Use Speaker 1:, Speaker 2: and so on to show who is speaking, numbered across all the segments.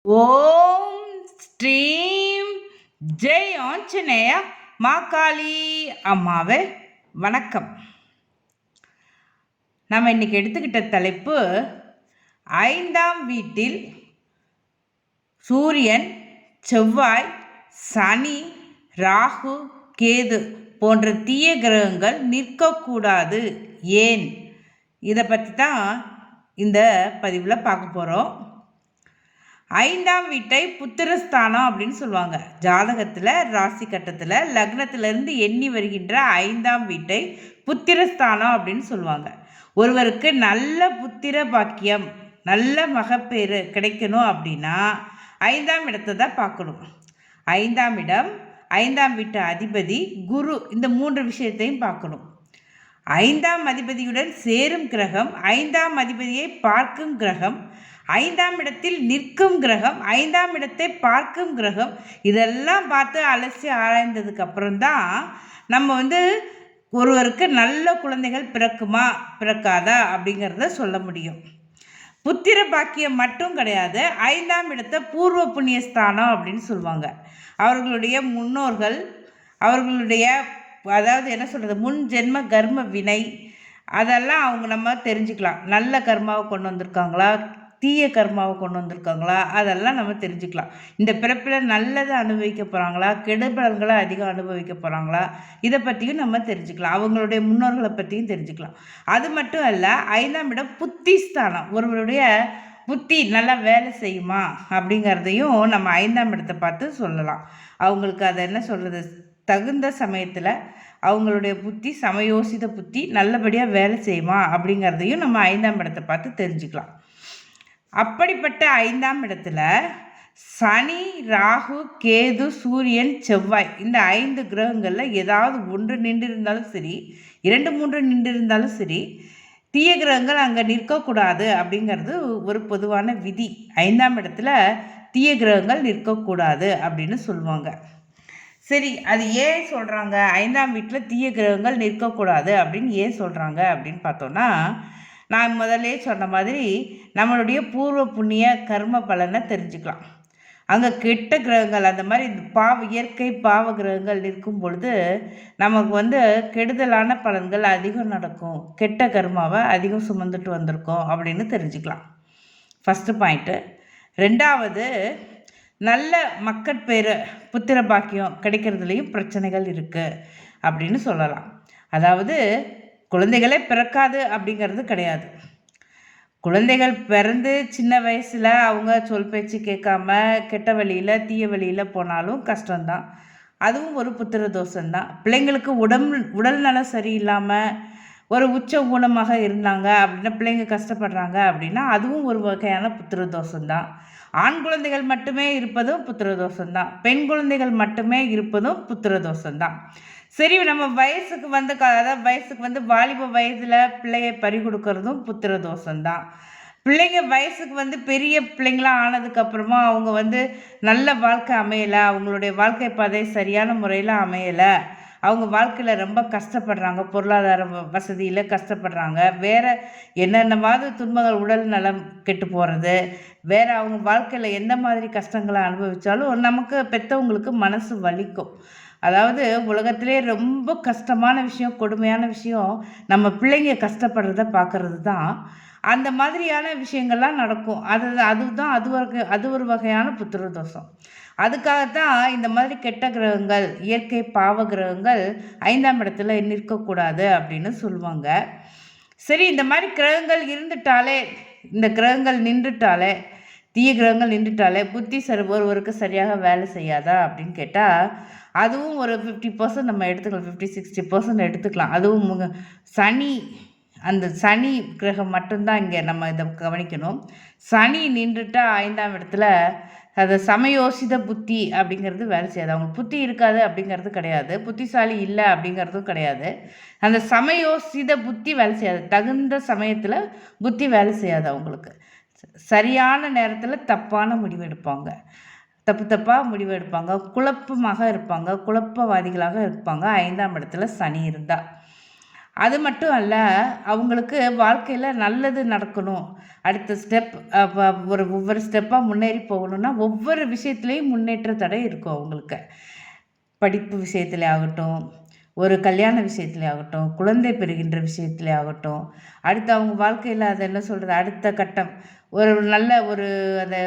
Speaker 1: ஓம் ஸ்ரீம் ஜெய் ஆஞ்சநேய மாகாளி அம்மாவே வணக்கம். நம்ம இன்னைக்கு எடுத்துக்கிட்ட தலைப்பு, ஐந்தாம் வீட்டில் சூரியன், செவ்வாய், சனி, ராகு, கேது போன்ற தீய கிரகங்கள் நிற்கக்கூடாது, ஏன்? இதை பற்றி தான் இந்த பதிவில் பார்க்க போகிறோம். ஐந்தாம் வீட்டை புத்திரஸ்தானம் அப்படின்னு சொல்லுவாங்க. ஜாதகத்தில், ராசி கட்டத்தில், லக்னத்திலிருந்து எண்ணி வருகின்ற ஐந்தாம் வீட்டை புத்திரஸ்தானம் அப்படின்னு சொல்லுவாங்க. ஒருவருக்கு நல்ல புத்திர பாக்கியம், நல்ல மகப்பேறு கிடைக்கணும் அப்படின்னா ஐந்தாம் இடத்தை தான் பார்க்கணும். ஐந்தாம் இடம், ஐந்தாம் வீட்டு அதிபதி, குரு, இந்த 3 விஷயத்தையும் பார்க்கணும். ஐந்தாம் அதிபதியுடன் சேரும் கிரகம், ஐந்தாம் அதிபதியை பார்க்கும் கிரகம், ஐந்தாம் இடத்தில் நிற்கும் கிரகம், ஐந்தாம் இடத்தை பார்க்கும் கிரகம், இதெல்லாம் பார்த்து அலசி ஆராய்ந்ததுக்கு அப்புறம்தான் நம்ம ஒருவருக்கு நல்ல குழந்தைகள் பிறக்குமா பிறக்காதா அப்படிங்கிறத சொல்ல முடியும். புத்திர பாக்கியம் மட்டும் கிடையாது, ஐந்தாம் இடத்தை பூர்வ புண்ணியஸ்தானம் அப்படின்னு சொல்லுவாங்க. அவர்களுடைய முன்னோர்கள், அவர்களுடைய என்ன சொல்கிறது, முன் ஜென்ம கர்ம வினை, அதெல்லாம் நம்ம தெரிஞ்சுக்கலாம். நல்ல கர்மாவை கொண்டு வந்திருக்காங்களா, தீய கர்மாவை கொண்டு வந்திருக்காங்களா, அதெல்லாம் நம்ம தெரிஞ்சுக்கலாம். இந்த பிறப்பில் நல்லதை அனுபவிக்க போகிறாங்களா, கெடுபலன்களை அதிகம் அனுபவிக்க போகிறாங்களா, இதை பற்றியும் நம்ம தெரிஞ்சுக்கலாம். அவங்களுடைய முன்னோர்களை பற்றியும் தெரிஞ்சுக்கலாம். அது மட்டும் அல்ல, ஐந்தாம் இடம் புத்திஸ்தானம். ஒருவருடைய புத்தி நல்லா வேலை செய்யுமா அப்படிங்கிறதையும் நம்ம ஐந்தாம் இடத்தை பார்த்து சொல்லலாம். அவங்களுக்கு அதை என்ன சொல்கிறது, தகுந்த சமயத்தில் அவங்களுடைய புத்தி, சமயோசித புத்தி நல்லபடியாக வேலை செய்யுமா அப்படிங்கிறதையும் நம்ம ஐந்தாம் இடத்தை பார்த்து தெரிஞ்சுக்கலாம். அப்படிப்பட்ட ஐந்தாம் இடத்துல சனி, ராகு, கேது, சூரியன், செவ்வாய், இந்த 5 கிரகங்களில் ஏதாவது ஒன்று நின்று இருந்தாலும் சரி, 2, 3 நின்று இருந்தாலும் சரி, தீய கிரகங்கள் அங்கே நிற்கக்கூடாது அப்படிங்கிறது ஒரு பொதுவான விதி. ஐந்தாம் இடத்துல தீய கிரகங்கள் நிற்கக்கூடாது அப்படின்னு சொல்லுவாங்க. சரி, அது ஏன் சொல்கிறாங்க ஐந்தாம் வீட்டில் தீய கிரகங்கள் நிற்கக்கூடாது அப்படின்னு ஏன் சொல்கிறாங்க அப்படின்னு பார்த்தோன்னா, நான் முதல்லே சொன்ன மாதிரி நம்மளுடைய பூர்வ புண்ணிய கர்ம பலனை தெரிஞ்சுக்கலாம். அங்கே கெட்ட கிரகங்கள், அந்த மாதிரி இயற்கை பாவ கிரகங்கள் நிற்கும் பொழுது நமக்கு கெடுதலான பலன்கள் அதிகம் நடக்கும், கெட்ட கர்மாவை அதிகம் சுமந்துட்டு வந்திருக்கோம் அப்படின்னு தெரிஞ்சுக்கலாம். First point. 2வது, நல்ல மக்கட்பேறு, புத்திர பாக்கியம் கிடைக்கிறதுலையும் பிரச்சனைகள் இருக்குது அப்படின்னு சொல்லலாம். அதாவது குழந்தைகளே பிறக்காது அப்படிங்கிறது கிடையாது. குழந்தைகள் பிறந்து சின்ன வயசில் அவங்க சொல் பேச்சு கேட்காம கெட்ட வழியில், தீய வழியில் போனாலும் கஷ்டம்தான். அதுவும் ஒரு புத்திர தோஷம்தான். பிள்ளைங்களுக்கு உடல் நலம் சரியில்லாமல் ஒரு உச்ச ஊனமாக இருந்தாங்க அப்படின்னா, பிள்ளைங்க கஷ்டப்படுறாங்க அப்படின்னா, அதுவும் ஒரு வகையான புத்திர தோஷம்தான். ஆண் குழந்தைகள் மட்டுமே இருப்பதும் புத்திர தோஷம்தான். பெண் குழந்தைகள் மட்டுமே இருப்பதும் புத்திர தோஷம்தான். சரி, நம்ம வயசுக்கு வாலிப வயதில் பிள்ளையை பறி கொடுக்கறதும் புத்திர தோஷம்தான். பிள்ளைங்க வயசுக்கு பெரிய பிள்ளைங்களாம் ஆனதுக்கப்புறமா அவங்க நல்ல வாழ்க்கை அமையலை, அவங்களுடைய வாழ்க்கை பாதை சரியான முறையில் அமையலை, அவங்க வாழ்க்கையில் ரொம்ப கஷ்டப்படுறாங்க, பொருளாதார வசதியில் கஷ்டப்படுறாங்க, வேறு என்னென்னமாவது துன்பங்கள், உடல் நலம் கெட்டு போகிறது, வேறு அவங்க வாழ்க்கையில் எந்த மாதிரி கஷ்டங்களை அனுபவித்தாலும் நமக்கு பெற்றவங்களுக்கு மனசு வலிக்கும். அதாவது உலகத்திலே ரொம்ப கஷ்டமான விஷயம், கொடுமையான விஷயம் நம்ம பிள்ளைங்க கஷ்டப்படுறத பார்க்கறது தான். அந்த மாதிரியான விஷயங்கள்லாம் நடக்கும். அது ஒரு வகையான புத்திர தோஷம். அதுக்காகத்தான் இந்த மாதிரி கெட்ட கிரகங்கள், இயற்கை பாவ கிரகங்கள் ஐந்தாம் இடத்துல நிற்கக்கூடாது அப்படின்னு சொல்லுவாங்க. சரி, இந்த மாதிரி கிரகங்கள் இருந்துட்டாலே, இந்த கிரகங்கள் நின்றுட்டாலே, தீய கிரகங்கள் நின்றுட்டாலே புத்தி ஒருவருக்கு சரியாக வேலை செய்யாதா அப்படின்னு கேட்டால், அதுவும் ஒரு 50% நம்ம எடுத்துக்கலாம், 50-60% எடுத்துக்கலாம். அதுவும் சனி, அந்த சனி கிரகம் மட்டும்தான் இங்கே நம்ம இதை கவனிக்கணும். சனி நின்றுட்டா ஐந்தாம் இடத்துல அது சமயோசித புத்தி அப்படிங்கிறது வேலை செய்யாது. அவங்களுக்கு புத்தி இருக்காது அப்படிங்கிறது கிடையாது, புத்திசாலி இல்லை அப்படிங்கிறதும் கிடையாது. அந்த சமயோசித புத்தி வேலை செய்யாது. தகுந்த சமயத்தில் புத்தி வேலை செய்யாது. அவங்களுக்கு சரியான நேரத்தில் தப்பான முடிவு எடுப்பாங்க, தப்பாக முடிவு எடுப்பாங்க, குழப்பமாக இருப்பாங்க, குழப்பவாதிகளாக இருப்பாங்க ஐந்தாம் இடத்துல சனி இருந்தால். அது மட்டும் அல்ல, அவங்களுக்கு வாழ்க்கையில் நல்லது நடக்கணும், அடுத்த ஸ்டெப் ஒவ்வொரு ஸ்டெப்பாக முன்னேறி போகணுன்னா ஒவ்வொரு விஷயத்துலேயும் முன்னேற்ற தடை இருக்கும் அவங்களுக்கு. படிப்பு விஷயத்துல ஆகட்டும், ஒரு கல்யாண விஷயத்துல ஆகட்டும், குழந்தை பெறுகின்ற விஷயத்துல ஆகட்டும், அடுத்து அவங்க வாழ்க்கையில் அதை என்ன சொல்கிறது, அடுத்த கட்டம் ஒரு நல்ல ஒரு அதை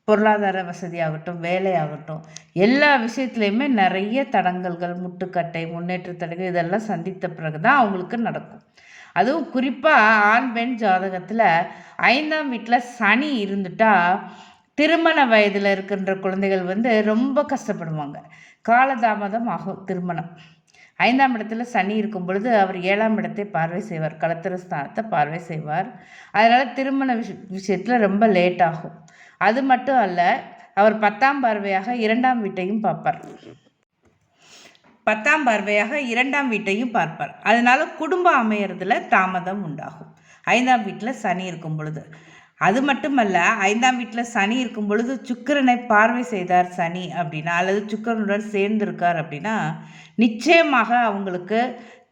Speaker 1: பொருளாதார வசதியாகட்டும், வேலையாகட்டும், எல்லா விஷயத்துலையுமே நிறைய தடங்கல்கள், முட்டுக்கட்டை, முன்னேற்ற தடைகள் இதெல்லாம் சந்தித்த பிறகு தான் அவங்களுக்கு நடக்கும். அதுவும் குறிப்பாக ஆண் பெண் ஜாதகத்தில் 5ஆம் வீட்டில் சனி இருந்துட்டா திருமண வயதில் இருக்கின்ற குழந்தைகள் ரொம்ப கஷ்டப்படுவாங்க. காலதாமதம் ஆகும் திருமணம். 5ஆம் இடத்துல சனி இருக்கும் பொழுது அவர் 7ஆம் இடத்தை பார்வை செய்வார், களத்திர ஸ்தானத்தை பார்வை செய்வார். அதனால் திருமண விஷயத்தில் ரொம்ப லேட் ஆகும். அது மட்டும் அல்ல, அவர் 10ஆம் பார்வையாக 2ஆம் வீட்டையும் பார்ப்பார். 10ஆம் பார்வையாக 2ஆம் வீட்டையும் பார்ப்பார். அதனால குடும்பம் அமையறதுல தாமதம் உண்டாகும் 5ஆம் வீட்டில் சனி இருக்கும் பொழுது. அது மட்டுமல்ல, 5ஆம் வீட்டில் சனி இருக்கும் பொழுது சுக்கிரனை பார்வை செய்தார் சனி அப்படின்னா, அல்லது சுக்கிரனுடன் சேர்ந்திருக்கார் அப்படின்னா, நிச்சயமாக அவங்களுக்கு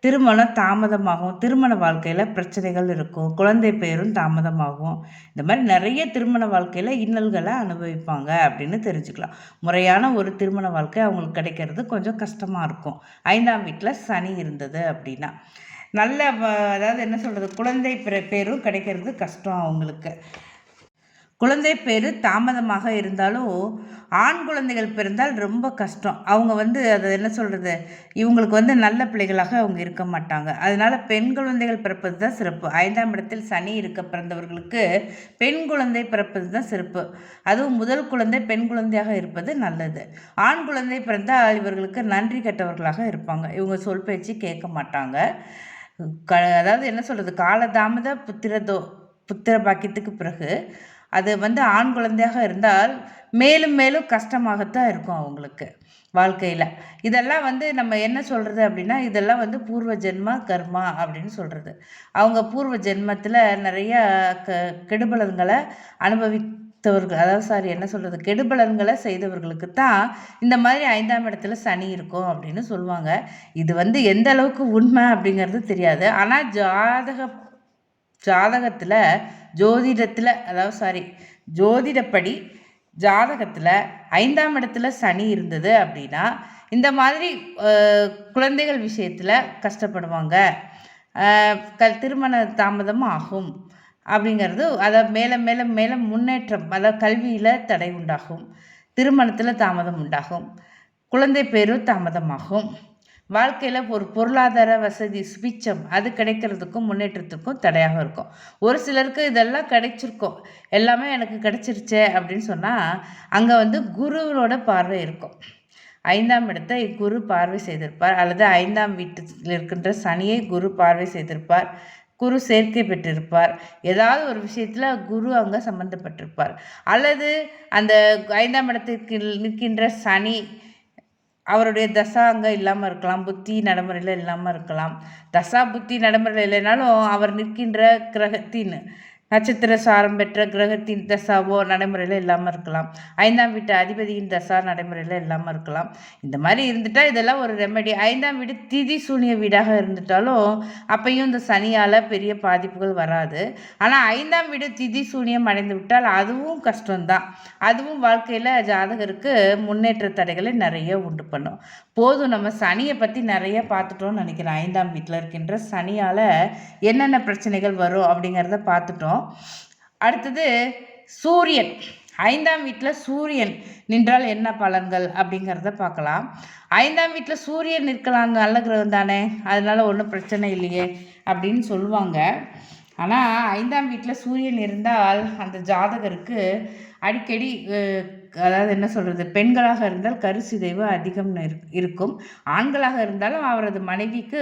Speaker 1: திருமணம் தாமதமாகும், திருமண வாழ்க்கையில் பிரச்சனைகள் இருக்கும், குழந்தை பேரும் தாமதமாகும். இந்த மாதிரி நிறைய திருமண வாழ்க்கையில் இன்னல்களை அனுபவிப்பாங்க அப்படின்னு தெரிஞ்சுக்கலாம். முறையான ஒரு திருமண வாழ்க்கை அவங்களுக்கு கிடைக்கிறது கொஞ்சம் கஷ்டமாக இருக்கும் 5ஆம் வீட்டில் சனி இருந்தது அப்படின்னா. நல்ல அதாவது என்ன சொல்கிறது, குழந்தை பேரும் கிடைக்கிறது கஷ்டம் அவங்களுக்கு. குழந்தை பேர் தாமதமாக இருந்தாலும் ஆண் குழந்தைகள் பிறந்தால் ரொம்ப கஷ்டம். அவங்க அதை என்ன சொல்கிறது, இவங்களுக்கு நல்ல பிள்ளைகளாக அவங்க இருக்க மாட்டாங்க. அதனால் பெண் குழந்தைகள் பிறப்பது தான் சிறப்பு. 5ஆம் இடத்தில் சனி இருக்க பிறந்தவர்களுக்கு பெண் குழந்தை பிறப்பது தான் சிறப்பு. அதுவும் முதல் குழந்தை பெண் குழந்தையாக இருப்பது நல்லது. ஆண் குழந்தை பிறந்தால் இவர்களுக்கு நன்றி கெட்டவர்களாக இருப்பாங்க. இவங்க சொல் பேச்சு கேட்க மாட்டாங்க. அதாவது என்ன சொல்கிறது, காலதாமத புத்திர பாக்கியத்துக்கு பிறகு அது ஆண் குழந்தையாக இருந்தால் மேலும் மேலும் கஷ்டமாகத்தான் இருக்கும் அவங்களுக்கு வாழ்க்கையில். இதெல்லாம் நம்ம என்ன சொல்கிறது அப்படின்னா, இதெல்லாம் பூர்வ ஜென்ம கர்மா அப்படின்னு சொல்கிறது. அவங்க பூர்வ ஜென்மத்தில் நிறைய கெடுபலன்களை அனுபவித்தவர்கள், அதாவது என்ன சொல்கிறது, கெடுபலன்களை செய்தவர்களுக்கு தான் இந்த மாதிரி 5ஆம் இடத்துல சனி இருக்கும் அப்படின்னு சொல்லுவாங்க. இது எந்த அளவுக்கு உண்மை அப்படிங்கிறது தெரியாது. ஆனால் ஜாதகத்தில் ஜோதிடத்தில் ஜோதிடப்படி ஜாதகத்தில் 5ஆம் இடத்துல சனி இருந்தது அப்படின்னா இந்த மாதிரி குழந்தைகள் விஷயத்தில் கஷ்டப்படுவாங்க, திருமண தாமதம் ஆகும் அப்படிங்கிறது. அதை மேலே மேலே மேலே முன்னேற்றம், அதாவது கல்வியில் தடை உண்டாகும், திருமணத்தில் தாமதம் உண்டாகும், குழந்தை பேரும் தாமதமாகும், வாழ்க்கையில் ஒரு பொருளாதார வசதி சுபிச்சம் அது கிடைக்கிறதுக்கும் முன்னேற்றத்துக்கும் தடையாக இருக்கும். ஒரு சிலருக்கு இதெல்லாம் கிடைச்சிருக்கும், எல்லாமே எனக்கு கிடைச்சிருச்சே அப்படின்னு சொன்னால் அங்கே குருவோட பார்வை இருக்கும். 5ஆம் இடத்தை குரு பார்வை செய்திருப்பார், அல்லது 5ஆம் வீட்டில் இருக்கின்ற சனியை குரு பார்வை செய்திருப்பார், குரு சேர்க்கை பெற்றிருப்பார், ஏதாவது ஒரு விஷயத்தில் குரு அங்கே சம்மந்தப்பட்டிருப்பார், அல்லது அந்த 5ஆம் இடத்திற்கு நிற்கின்ற சனி அவருடைய தசா அங்கே இல்லாமல் இருக்கலாம், புத்தி நடைமுறையில் இல்லாமல் இருக்கலாம். தசா புத்தி நடைமுறையில் இல்லைனாலும் அவர் நிற்கின்ற கிரகத்தின் நட்சத்திர சாரம் பெற்ற கிரகத்தின் தசாவோ நடைமுறையில் இல்லாமல் இருக்கலாம், 5ஆம் வீட்டு அதிபதியின் தசா நடைமுறையில் இல்லாமல் இருக்கலாம். இந்த மாதிரி இருந்துட்டால் இதெல்லாம் ஒரு ரெமெடி. 5ஆம் வீடு திதி சூனிய வீடாக இருந்துட்டாலும் அப்பையும் இந்த சனியால் பெரிய பாதிப்புகள் வராது. ஆனால் 5ஆம் வீடு திதி சூனியம் அடைந்து விட்டால் அதுவும் கஷ்டம்தான். அதுவும் வாழ்க்கையில் ஜாதகருக்கு முன்னேற்ற தடைகளை நிறைய உண்டு பண்ணும். போதும், நம்ம சனியை பற்றி நிறைய பார்த்துட்டோம்னு நினைக்கிறேன். 5ஆம் வீட்டில் இருக்கின்ற சனியால் என்னென்ன பிரச்சனைகள் வரும் அப்படிங்கிறத பார்த்துட்டோம். அடுத்தது சூரியன். 5ஆம் வீட்டில் சூரியன் நின்றால் என்ன பலன்கள் அப்படிங்கிறத பார்க்கலாம். 5ஆம் வீட்டில் சூரியன் நிற்கலாம், நல்ல கிரகம் தானே, அதனால ஒன்றும் பிரச்சனை இல்லையே அப்படின்னு சொல்லுவாங்க. ஆனால் 5ஆம் வீட்டில் சூரியன் இருந்தால் அந்த ஜாதகருக்கு அடிக்கடி அதாவது என்ன சொல்கிறது, பெண்களாக இருந்தால் கருச்சிதைவு அதிகம் இருக்கும், ஆண்களாக இருந்தாலும் அவரது மனைவிக்கு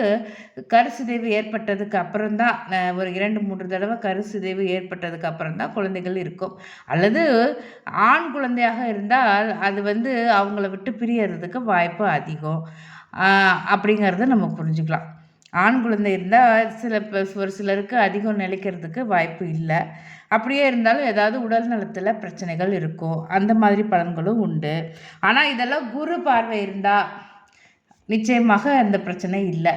Speaker 1: கருச்சிதைவு ஏற்பட்டதுக்கு அப்புறம்தான், ஒரு 2-3 தடவை கருச்சிதைவு ஏற்பட்டதுக்கு அப்புறம்தான் குழந்தைகள் இருக்கும். அல்லது ஆண் குழந்தையாக இருந்தால் அது அவங்கள விட்டு பிரியறதுக்கு வாய்ப்பு அதிகம் அப்படிங்கிறத நம்ம புரிஞ்சுக்கலாம். ஆண் குழந்தை இருந்தால் ஒரு சிலருக்கு அதிகம் நிலைக்கிறதுக்கு வாய்ப்பு இல்லை. அப்படியே இருந்தாலும் ஏதாவது உடல் நலத்தில் பிரச்சனைகள் இருக்கும், அந்த மாதிரி பலன்களும் உண்டு. ஆனால் இதெல்லாம் குரு பார்வை இருந்தால் நிச்சயமாக அந்த பிரச்சனை இல்லை.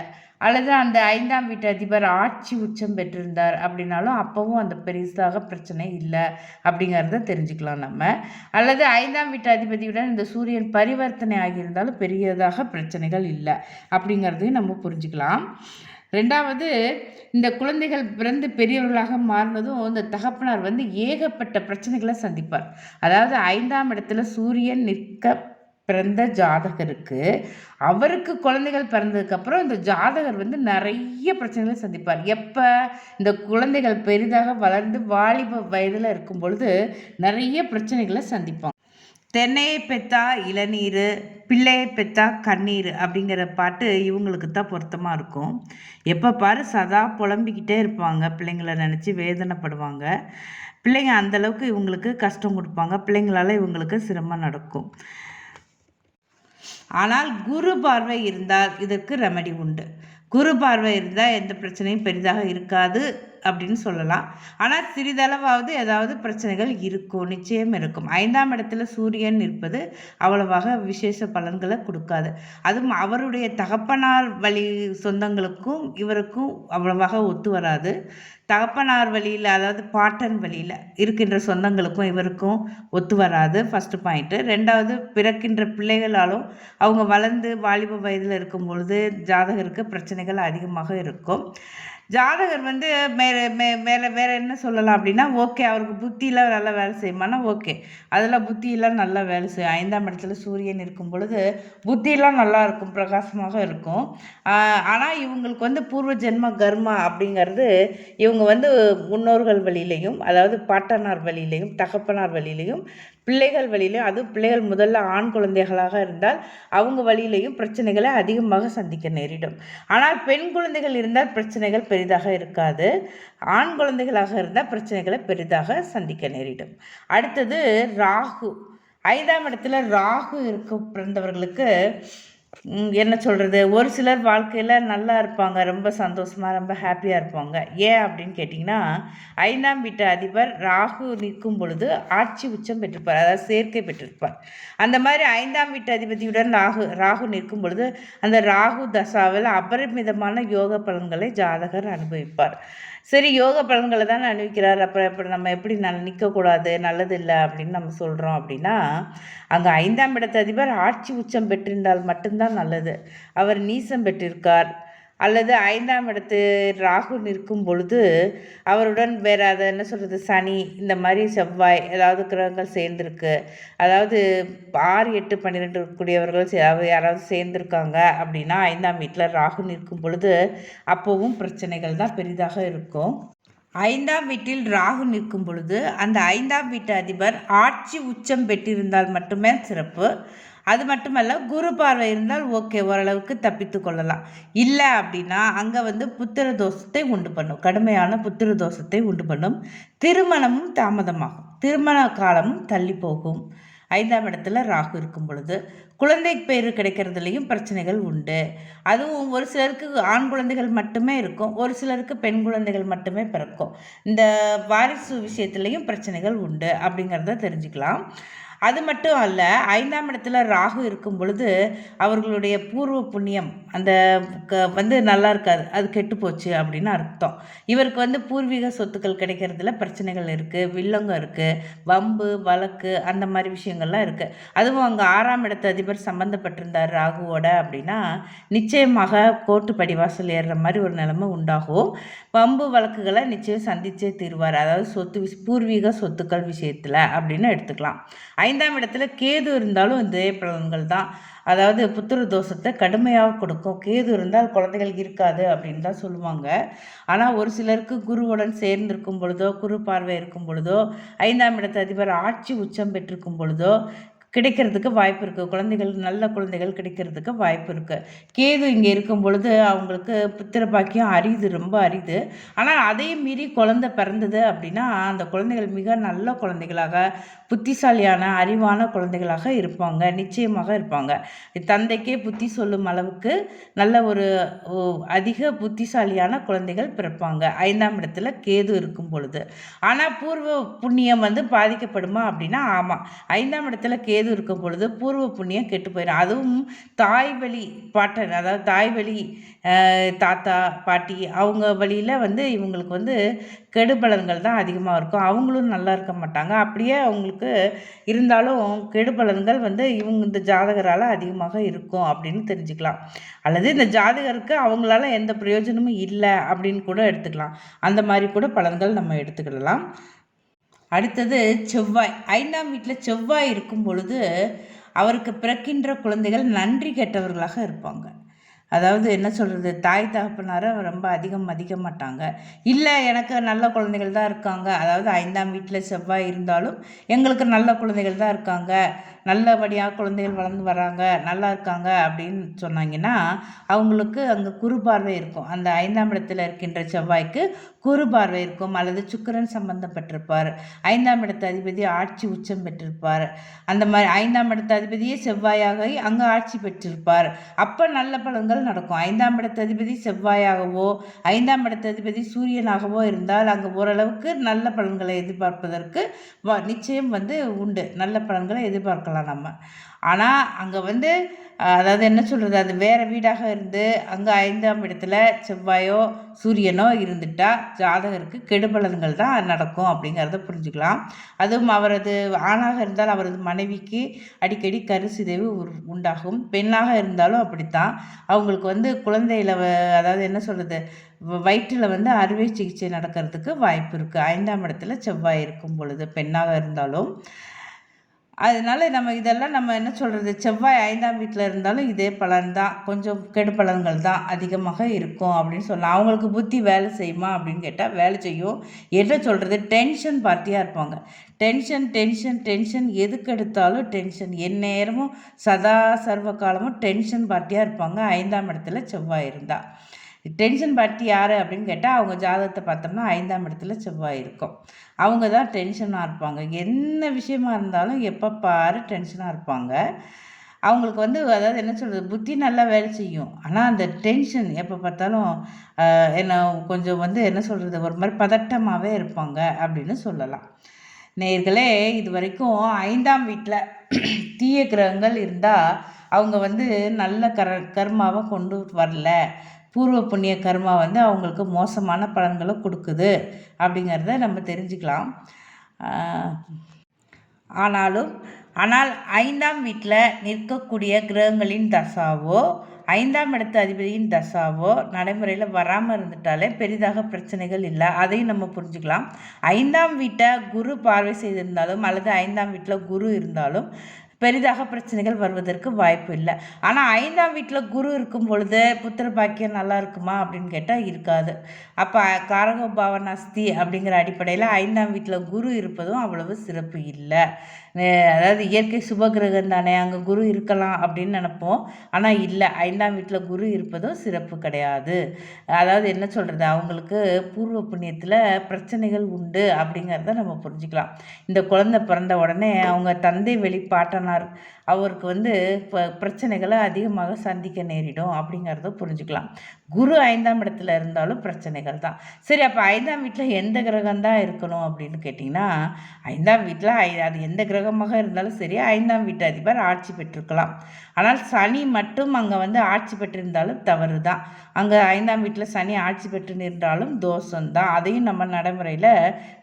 Speaker 1: அல்லது அந்த 5ஆம் வீட்டு அதிபர் ஆட்சி உச்சம் பெற்றிருந்தார் அப்படின்னாலும் அப்பவும் அந்த பெரிசாக பிரச்சனை இல்லை அப்படிங்கிறத தெரிஞ்சுக்கலாம் நம்ம. அல்லது 5ஆம் வீட்டு அதிபதியுடன் இந்த சூரியன் பரிவர்த்தனை ஆகியிருந்தாலும் பெரியதாக பிரச்சனைகள் இல்லை அப்படிங்கிறதையும் நம்ம புரிஞ்சுக்கலாம். 2வது, இந்த குழந்தைகள் பிறந்து பெரியவர்களாக மாறினதும் இந்த தகப்பனார் ஏகப்பட்ட பிரச்சனைகளை சந்திப்பார். அதாவது 5ஆம் இடத்துல சூரியன் நிற்க பிறந்த ஜாதகருக்கு அவருக்கு குழந்தைகள் பிறந்ததுக்கப்புறம் இந்த ஜாதகர் நிறைய பிரச்சனைகளை சந்திப்பார். எப்போ இந்த குழந்தைகள் பெரிதாக வளர்ந்து வாலிப வயதில் இருக்கும் பொழுது நிறைய பிரச்சனைகளை சந்திப்பாங்க. தென்னையை பெற்றா இளநீர், பிள்ளையை பெற்றா கண்ணீர் அப்படிங்கிற பாட்டு இவங்களுக்கு தான் பொருத்தமாக இருக்கும். எப்போ பாரு சதா புலம்பிக்கிட்டே இருப்பாங்க, பிள்ளைங்களை நினச்சி வேதனைப்படுவாங்க. பிள்ளைங்க அந்தளவுக்கு இவங்களுக்கு கஷ்டம் கொடுப்பாங்க, பிள்ளைங்களால் இவங்களுக்கு சிரமம் நடக்கும். ஆனால் குரு பார்வை இருந்தால் இதற்கு ரெமெடி உண்டு. குரு பார்வை இருந்தால் எந்த பிரச்சனையும் பெரிதாக இருக்காது அப்படின்னு சொல்லலாம். ஆனால் சிறிதளவாவது ஏதாவது பிரச்சனைகள் இருக்கும், நிச்சயம் இருக்கும். 5ஆம் இடத்துல சூரியன் இருப்பது அவ்வளவாக விசேஷ பலன்களை கொடுக்காது. அதுவும் அவருடைய தகப்பனார் வழி சொந்தங்களுக்கும் இவருக்கும் அவ்வளவாக ஒத்து வராது. தகப்பனார் வழியில், அதாவது பாட்டன் வழியில் இருக்கின்ற சொந்தங்களுக்கும் இவருக்கும் ஒத்து வராது. First point. 2வது, பிறக்கின்ற பிள்ளைகளாலும் அவங்க வளர்ந்து வாலிப வயதில் இருக்கும் பொழுது ஜாதகருக்கு பிரச்சனைகள் அதிகமாக இருக்கும். ஜாதகர் வேறு என்ன சொல்லலாம் அப்படின்னா, ஓகே அவருக்கு புத்தியெலாம் நல்லா வேலை செய்யுமானா ஓகே, அதில் புத்தியெல்லாம் நல்லா வேலை செய்யும். 5ஆம் இடத்துல சூரியன் இருக்கும் பொழுது புத்தியெல்லாம் நல்லா இருக்கும், பிரகாசமாக இருக்கும். ஆனால் இவங்களுக்கு பூர்வ ஜென்ம கர்மா அப்படிங்கிறது இவங்க முன்னோர்கள் வழியிலையும், அதாவது பாட்டனார் வழியிலையும் தகப்பனார் வழியிலையும் பிள்ளைகள் வழியிலையும், அதுவும் பிள்ளைகள் முதல்ல ஆண் குழந்தைகளாக இருந்தால் அவங்க வழியிலையும் பிரச்சனைகளை அதிகமாக சந்திக்க நேரிடும். ஆனால் பெண் குழந்தைகள் இருந்தால் பிரச்சனைகள் பெரிதாக இருக்காது. ஆண் குழந்தைகளாக இருந்தால் பிரச்சனைகளை பெரிதாக சந்திக்க நேரிடும். அடுத்தது ராகு. 5ஆம் இடத்துல ராகு இருக்க பிறந்தவர்களுக்கு என்ன சொல்கிறது, ஒரு சிலர் வாழ்க்கையில் நல்லா இருப்பாங்க, ரொம்ப சந்தோஷமாக ரொம்ப ஹாப்பியாக இருப்பாங்க. ஏன் அப்படின்னு கேட்டிங்கன்னா, 5ஆம் வீட்டு அதிபர் ராகு நிற்கும் பொழுது ஆட்சி உச்சம் பெற்றிருப்பார், அதாவது சேர்க்கை பெற்றிருப்பார். அந்த மாதிரி 5ஆம் வீட்டு அதிபதியுடன் ராகு நிற்கும் பொழுது அந்த ராகு தசாவில் அபரிமிதமான யோக பலன்களை ஜாதகர் அனுபவிப்பார். சரி, யோக பலன்களை தான் அனுபவிக்கிறார், அப்புறம் எப்படி நம்ம எப்படி நிற்கக்கூடாது, நல்லது இல்லை அப்படின்னு நம்ம சொல்கிறோம் அப்படின்னா, அங்கே 5ஆம் இடத்து அதிபர் ஆட்சி உச்சம் பெற்றிருந்தால் மட்டும்தான் நல்லது. அவர் நீசம் பெற்றிருக்கார் அல்லது 5ஆம் இடத்து ராகு நிற்கும் பொழுது அவருடன் வேறு அதை என்ன சொல்கிறது, சனி, இந்த மாதிரி செவ்வாய், ஏதாவது கிரகங்கள் சேர்ந்துருக்கு, அதாவது 6, 8, 12 இருக்கக்கூடியவர்கள் யாராவது சேர்ந்துருக்காங்க அப்படின்னா 5ஆம் வீட்டில் ராகு நிற்கும் பொழுது அப்போவும் பிரச்சனைகள் தான் பெரிதாக இருக்கும். 5ஆம் வீட்டில் ராகு நிற்கும் பொழுது அந்த 5ஆம் வீட்டு அதிபர் ஆட்சி உச்சம் பெற்றிருந்தால் மட்டுமே சிறப்பு. அது மட்டுமல்ல, குரு பார்வை இருந்தால் ஓகே, ஓரளவுக்கு தப்பித்து கொள்ளலாம். இல்லை அப்படின்னா அங்கே புத்திர தோஷத்தை உண்டு பண்ணும், கடுமையான புத்திர தோஷத்தை உண்டு பண்ணும். திருமணமும் தாமதமாகும், திருமண காலமும் தள்ளி போகும். 5ஆம் இடத்துல ராகு இருக்கும் பொழுது குழந்தை பேர் கிடைக்கிறதுலையும் பிரச்சனைகள் உண்டு. அதுவும் ஒரு சிலருக்கு ஆண் குழந்தைகள் மட்டுமே இருக்கும், ஒரு சிலருக்கு பெண் குழந்தைகள் மட்டுமே பிறக்கும். இந்த வாரிசு விஷயத்துலேயும் பிரச்சனைகள் உண்டு அப்படிங்கிறத தெரிஞ்சுக்கலாம். அது மட்டும் அல்ல, 5ஆம் இடத்துல ராகு இருக்கும் பொழுது அவர்களுடைய பூர்வ புண்ணியம் அந்த நல்லா இருக்காது, அது கெட்டு போச்சு அப்படின்னு அர்த்தம். இவருக்கு பூர்வீக சொத்துக்கள் கிடைக்கிறதுல பிரச்சனைகள் இருக்குது, வில்லங்கம் இருக்குது, வம்பு வழக்கு அந்த மாதிரி விஷயங்கள்லாம் இருக்குது. அதுவும் அங்கே 6ஆம் இடத்து அதிபர் சம்மந்தப்பட்டிருந்தார் ராகுவோட அப்படின்னா நிச்சயமாக கோர்ட்டு படிவாசல் ஏறுற மாதிரி ஒரு நிலைமை உண்டாகும். வம்பு வழக்குகளை நிச்சயம் சந்திச்சே தீர்வார், அதாவது பூர்வீக சொத்துக்கள் விஷயத்தில் அப்படின்னு எடுத்துக்கலாம். 5ஆம் இடத்துல கேது இருந்தாலும் இதே பலன்கள் தான், அதாவது புத்திர தோஷத்தை கடுமையாக கொடுக்கும். கேது இருந்தால் குழந்தைகள் இருக்காது அப்படின்னு தான் சொல்லுவாங்க. ஆனால் ஒரு சிலருக்கு குருவுடன் சேர்ந்திருக்கும் பொழுதோ, குரு பார்வை இருக்கும் பொழுதோ, 5ஆம் இடத்து அதிபர் ஆட்சி உச்சம் பெற்றிருக்கும் பொழுதோ கிடைக்கிறதுக்கு வாய்ப்பு இருக்குது, குழந்தைகள் நல்ல குழந்தைகள் கிடைக்கிறதுக்கு வாய்ப்பு இருக்குது. கேது இங்கே இருக்கும் பொழுது அவங்களுக்கு புத்திர பாக்கியம் அரிது, ரொம்ப அரிது. ஆனால் அதையும் மீறி குழந்தை பிறந்தது அப்படின்னா அந்த குழந்தைகள் மிக நல்ல குழந்தைகளாக, புத்திசாலியான அறிவான குழந்தைகளாக இருப்பாங்க, நிச்சயமாக இருப்பாங்க. தந்தைக்கே புத்தி சொல்லும் அளவுக்கு நல்ல ஒரு அதிக புத்திசாலியான குழந்தைகள் பிறப்பாங்க 5ஆம் இடத்துல கேது இருக்கும் பொழுது. ஆனால் பூர்வ புண்ணியம் பாதிக்கப்படுமா அப்படின்னா ஆமாம், 5ஆம் இடத்துல கேது கேது இருக்கும் பொழுது பூர்வ புண்ணியம் கெட்டு போயிடும். அதுவும் தாய் வழி பாட்டன், அதாவது தாய் வழி தாத்தா பாட்டி அவங்க வழியில் வந்து இவங்களுக்கு வந்து கெடுபலன்கள் தான் அதிகமாக இருக்கும். அவங்களும் நல்லா இருக்க மாட்டாங்க. அப்படியே அவங்களுக்கு இருந்தாலும் கெடுபலன்கள் வந்து இவங்க இந்த ஜாதகரால் அதிகமாக இருக்கும் அப்படின்னு தெரிஞ்சுக்கலாம். அல்லது இந்த ஜாதகருக்கு அவங்களால எந்த பிரயோஜனமும் இல்லை அப்படின்னு கூட எடுத்துக்கலாம். அந்த மாதிரி கூட பலன்கள் நம்ம எடுத்துக்கிடலாம். அடுத்தது செவ்வாய். 5ஆம் வீட்டில் செவ்வாய் இருக்கும் பொழுது அவருக்கு பிறக்கின்ற குழந்தைகள் நன்றி கெட்டவர்களாக இருப்பாங்க. அதாவது என்ன சொல்கிறது, தாய் தகப்பனாரை ரொம்ப அதிகம் மதிக்க மாட்டாங்க. இல்லை எனக்கு நல்ல குழந்தைகள் தான் இருக்காங்க, அதாவது 5ஆம் வீட்டில் செவ்வாய் இருந்தாலும் எங்களுக்கு நல்ல குழந்தைகள் தான் இருக்காங்க, நல்லபடியாக குழந்தைகள் வளர்ந்து வராங்க, நல்லா இருக்காங்க அப்படின்னு சொன்னாங்கன்னா அவங்களுக்கு அங்கே குரு பார்வை இருக்கும். அந்த 5ஆம் இடத்துல இருக்கின்ற செவ்வாய்க்கு குரு பார்வை இருக்கும். அல்லது சுக்கிரன் சம்பந்தப்பட்டிருப்பார். 5ஆம் இடத்து அதிபதி ஆட்சி உச்சம் பெற்றிருப்பார். அந்த மாதிரி 5ஆம் இடத்து அதிபதியே செவ்வாயாக அங்கே ஆட்சி பெற்றிருப்பார். அப்போ நல்ல பலன்கள் நடக்கும். 5ஆம் இடத்து அதிபதி செவ்வாயாகவோ 5ஆம் இடத்து அதிபதி சூரியனாகவோ இருந்தால் அங்கே ஓரளவுக்கு நல்ல பலன்களை எதிர்பார்ப்பதற்கு நிச்சயம் வந்து உண்டு. நல்ல பலன்களை எதிர்பார்க்கலாம் நம்ம. ஆனால் அங்கே வந்து அதாவது என்ன சொல்கிறது, அது வேறு வீடாக இருந்து அங்கே 5ஆம் இடத்துல செவ்வாயோ சூரியனோ இருந்துட்டால் ஜாதகருக்கு கெடுபலன்கள் தான் நடக்கும் அப்படிங்கிறத புரிஞ்சுக்கலாம். அதுவும் அவரது ஆணாக இருந்தால் அவரது மனைவிக்கு அடிக்கடி கருச்சிதைவு உண்டாகும். பெண்ணாக இருந்தாலும் அப்படித்தான். அவங்களுக்கு வந்து குழந்தையில் அதாவது என்ன சொல்கிறது, வயிற்றில் வந்து அறுவை சிகிச்சை நடக்கிறதுக்கு வாய்ப்பு இருக்குது 5ஆம் இடத்துல செவ்வாய் இருக்கும் பொழுது, பெண்ணாக இருந்தாலும். அதனால நம்ம இதெல்லாம் நம்ம என்ன சொல்கிறது, செவ்வாய் 5ஆம் வீட்டில் இருந்தாலும் இதே பலன் தான், கொஞ்சம் கெடுபலன்கள் தான் அதிகமாக இருக்கும் அப்படின்னு சொல்லலாம். அவங்களுக்கு புத்தி வேலை செய்யுமா அப்படின்னு கேட்டால் வேலை செய்யும். என்ன சொல்கிறது, டென்ஷன் பார்ட்டியாக இருப்பாங்க. டென்ஷன் டென்ஷன் டென்ஷன், எதுக்கு எடுத்தாலும் டென்ஷன், எந்நேரமும் சதா சர்வ காலமும் டென்ஷன் பார்ட்டியாக இருப்பாங்க 5ஆம் இடத்துல செவ்வாய் இருந்தால். டென்ஷன் பார்ட்டி யார் அப்படின்னு கேட்டால் அவங்க ஜாதகத்தை பார்த்தோம்னா 5ஆம் இடத்துல செவ்வாய் இருக்கும். அவங்க தான் டென்ஷனாக இருப்பாங்க. என்ன விஷயமா இருந்தாலும் எப்போ பாரு டென்ஷனாக இருப்பாங்க. அவங்களுக்கு வந்து அதாவது என்ன சொல்கிறது, புத்தி நல்லா வேலை செய்யும். ஆனால் அந்த டென்ஷன் எப்போ பார்த்தாலும் என்ன கொஞ்சம் வந்து என்ன சொல்கிறது, ஒரு மாதிரி பதட்டமாகவே இருப்பாங்க அப்படின்னு சொல்லலாம். நேயர்களே, இது வரைக்கும் 5ஆம் வீட்டில் தீய கிரகங்கள் இருந்தால் அவங்க வந்து நல்ல கர்மாவை கொண்டு வரல, பூர்வ புண்ணிய கர்மா வந்து அவங்களுக்கு மோசமான பலன்களை கொடுக்குது அப்படிங்கிறத நம்ம தெரிஞ்சுக்கலாம். ஆனால் 5ஆம் வீட்டில் நிற்கக்கூடிய கிரகங்களின் தசாவோ 5ஆம் இடத்து அதிபதியின் தசாவோ நடைமுறையில் வராமல் இருந்துட்டாலே பெரிதாக பிரச்சனைகள் இல்லை. அதையும் நம்ம புரிஞ்சுக்கலாம். 5ஆம் வீட்டை குரு பார்வை செய்திருந்தாலும் அல்லது 5ஆம் வீட்டில் குரு இருந்தாலும் பெரிதாக பிரச்சனைகள் வருவதற்கு வாய்ப்பு இல்லை. ஆனால் 5ஆம் வீட்டில் குரு இருக்கும் பொழுது புத்திர பாக்கியம் நல்லா இருக்குமா அப்படின்னு கேட்டால் இருக்காது. அப்போ காரக பாவனாஸ்தி அப்படிங்கிற அடிப்படையில் 5ஆம் வீட்டில் குரு இருப்பதும் அவ்வளவு சிறப்பு இல்லை. அதாவது இயற்கை சுபகிரகம் தானே, அங்கே குரு இருக்கலாம் அப்படின்னு நினப்போம். ஆனால் இல்லை, 5ஆம் வீட்டில் குரு இருப்பதும் சிறப்பு கிடையாது. அதாவது என்ன சொல்கிறது, அவங்களுக்கு பூர்வ புண்ணியத்தில் பிரச்சனைகள் உண்டு அப்படிங்கிறத நம்ம புரிஞ்சுக்கலாம். இந்த குழந்தை பிறந்த உடனே அவங்க தந்தை வெளிப்பாட்டனார் அவருக்கு வந்து பிரச்சனைகளை அதிகமாக சந்திக்க நேரிடும் அப்படிங்கிறத புரிஞ்சுக்கலாம். குரு 5ஆம் இடத்துல இருந்தாலும் பிரச்சனைகள் தான். சரி, அப்போ 5ஆம் வீட்டில் எந்த கிரகம் தான் இருக்கணும் அப்படின்னு கேட்டிங்கன்னா, 5ஆம் வீட்டில் அது எந்த கிரகமாக இருந்தாலும் சரி 5ஆம் வீட்டு அதிபர் ஆட்சி பெற்றிருக்கலாம். ஆனால் சனி மட்டும் அங்கே வந்து ஆட்சி பெற்றிருந்தாலும் தவறு தான். அங்கே 5ஆம் வீட்டில் சனி ஆட்சி பெற்று நின்றாலும் தோஷம்தான். அதையும் நம்ம நடைமுறையில்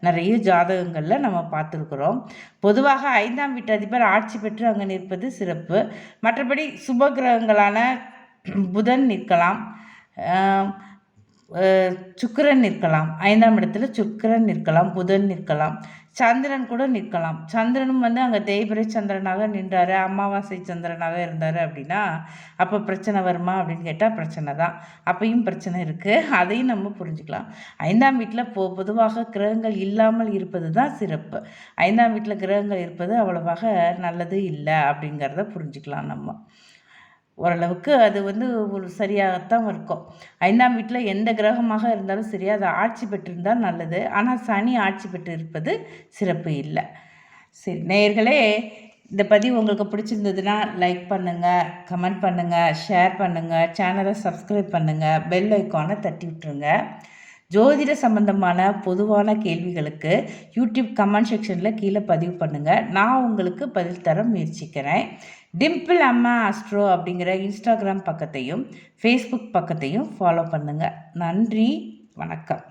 Speaker 1: நிறைய ஜாதகங்களில் நம்ம பார்த்துருக்குறோம். பொதுவாக 5ஆம் வீட்டு அதிபர் ஆட்சி பெற்று அங்கே நிற்பது சிறப்பு. மற்றபடி சுப கிரகங்களான புதன் நிற்கலாம், சுக்கிரன் நிற்கலாம். 5ஆம் இடத்துல சுக்கிரன் நிற்கலாம், புதன் நிற்கலாம், சந்திரன் கூட நிற்கலாம். சந்திரனும் வந்து அங்கே தேய்பிரை சந்திரனாக நின்றார், அமாவாசை சந்திரனாக இருந்தார் அப்படின்னா அப்போ பிரச்சனை வருமா அப்படின்னு கேட்டால் பிரச்சனை தான். அப்பையும் பிரச்சனை இருக்குது, அதையும் நம்ம புரிஞ்சுக்கலாம். 5ஆம் வீட்டில் பொதுவாக கிரகங்கள் இல்லாமல் இருப்பது தான் சிறப்பு. 5ஆம் வீட்டில் கிரகங்கள் இருப்பது அவ்வளவாக நல்லது இல்லை அப்படிங்கிறத புரிஞ்சுக்கலாம். நம்ம ஓரளவுக்கு அது வந்து ஒரு சரியாகத்தான் இருக்கும். 5ஆம் வீட்டில் எந்த கிரகமாக இருந்தாலும் சரி அது ஆட்சி பெற்றிருந்தால் நல்லது. ஆனால் சனி ஆட்சி பெற்று இருப்பது சிறப்பு இல்லை. சரி நேயர்களே, இந்த பதிவு உங்களுக்கு பிடிச்சிருந்ததுன்னா லைக் பண்ணுங்கள், கமெண்ட் பண்ணுங்கள், ஷேர் பண்ணுங்கள், சேனலை சப்ஸ்கிரைப் பண்ணுங்கள், பெல் ஐக்கானை தட்டி விட்டுருங்க. ஜோதிட சம்பந்தமான பொதுவான கேள்விகளுக்கு யூடியூப் கமெண்ட் செக்ஷனில் கீழே பதிவு பண்ணுங்கள். நான் உங்களுக்கு பதில் தர முயற்சிக்கிறேன். டிம்பிள் அம்மா ஆஸ்ட்ரோ அப்படிங்கிற இன்ஸ்டாகிராம் பக்கத்தையும் ஃபேஸ்புக் பக்கத்தையும் ஃபாலோ பண்ணுங்கள். நன்றி, வணக்கம்.